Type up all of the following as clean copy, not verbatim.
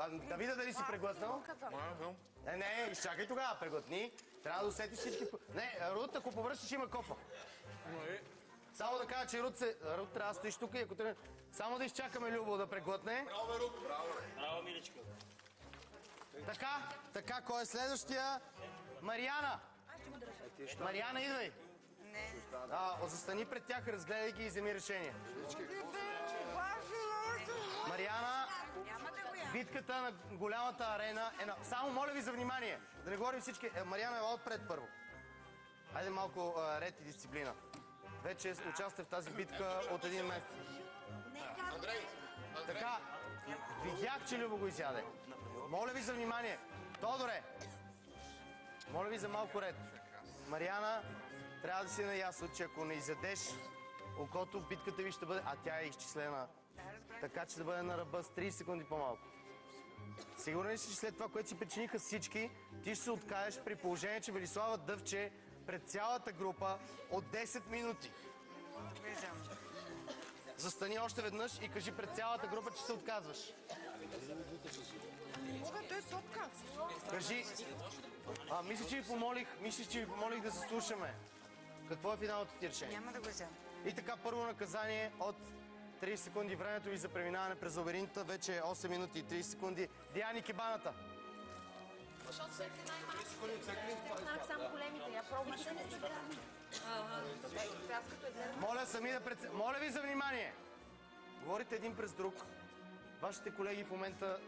Да видя дали си преглътнал. Не, изчакай тогава, преглътни. Трябва да усетиш всички... Не, Рут, ако повръщаш, има кофа. Само да кажа, че Рут трябва да стоиш тук и ако трябва... Само да изчакаме Любо да преглътне. Браво, Рут, браво. Браво, миличка. Така, кой е следващия? Мариана. Мариана, идвай. Не. Застани пред тях, разгледай ги и вземи решение. Мариана, битката на голямата арена е на... Само моля ви за внимание, да не говорим всички... Мариана е отпред първо. Хайде малко ред и дисциплина. Вече участвате в тази битка от един месец. Андрей. Така, видях, че Любо го изяде. Моля ви за внимание. Тодоре, моля ви за малко ред. Мариана, трябва да си наясно, че ако не изядеш окото, битката ви ще бъде... А тя е изчислена. Така че да бъде на ръба с 30 секунди по-малко. Сигурен ли си, че след това, което си причиниха всички, ти ще се откажеш при положение, че Велислава Дъвче пред цялата група от 10 минути. Застани още веднъж и кажи пред цялата група, че се отказваш. Кажи... Мисля, че ви помолих да се слушаме. Какво е финалното ти решение? Няма да го взема. И така, първо наказание от 30 секунди. Времето ви за преминаване през лабиринта вече е 8 минути и 30 секунди. Диани, кебаната. Защото всеки най-малко. Само големите. Я пробваш да не са грами. Моля сами да Моля ви за внимание. Говорите един през друг. Вашите колеги в момента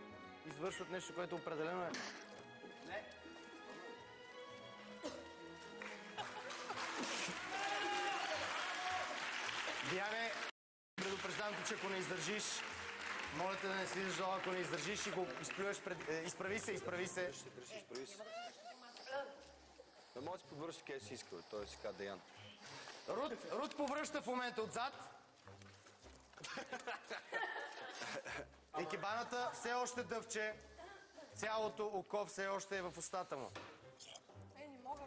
извършват нещо, което определено е... Не. Диане, предупреждавам те, че ако не издържиш, моля те да не слизаш долу, ако не издържиш и го изплюеш пред... Изправи се. Изправи се. Да може да си повръща къде си искал, той си казва Деян. Рут повръща в момента отзад. И кебаната все още дъвче. Цялото око все още е в устата му. Не мога.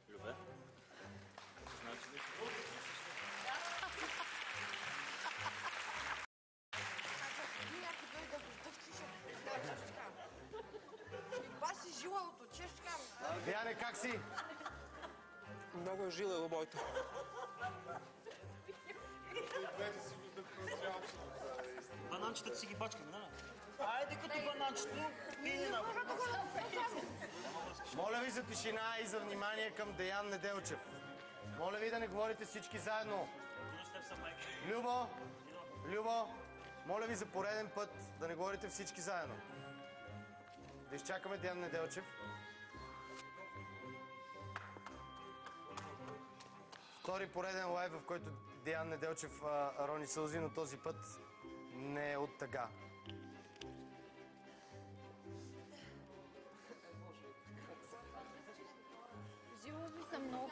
Любе? Значи ли? Ако дойде да го сдъвчиш, това си жилавото, често казвам. Диане, как си? Много е жилево, моето. Бананчетата си ги бачкаме, нали? Айде като бананчето, пини на... Моля ви за тишина и за внимание към Деян Неделчев. Моля ви да не говорите всички заедно. Любо, моля ви за пореден път да не говорите всички заедно. Да изчакаме Деян Неделчев. Втори пореден лайв, в който Деян Неделчев рони сълзи, но този път не е от тъга. Жилави са много.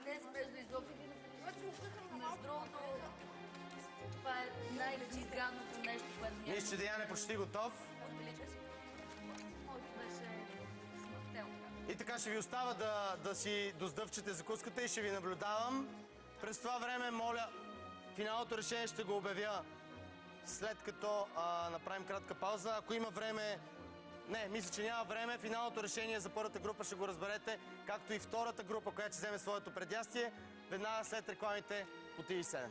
Днес между изобилите. Между другото, това е най-изганното нещо, което ние... Мисля, че Деян е почти готов. Моето беше смъртелка. И така ще ви остава да си доздъвчете закуската и ще ви наблюдавам. През това време, моля, финалното решение ще го обявя след като направим кратка пауза. Ако има време... Не, мисля, че няма време. Финалното решение за първата група ще го разберете, както и втората група, която ще вземе своето предястие, веднага след рекламите по TV7.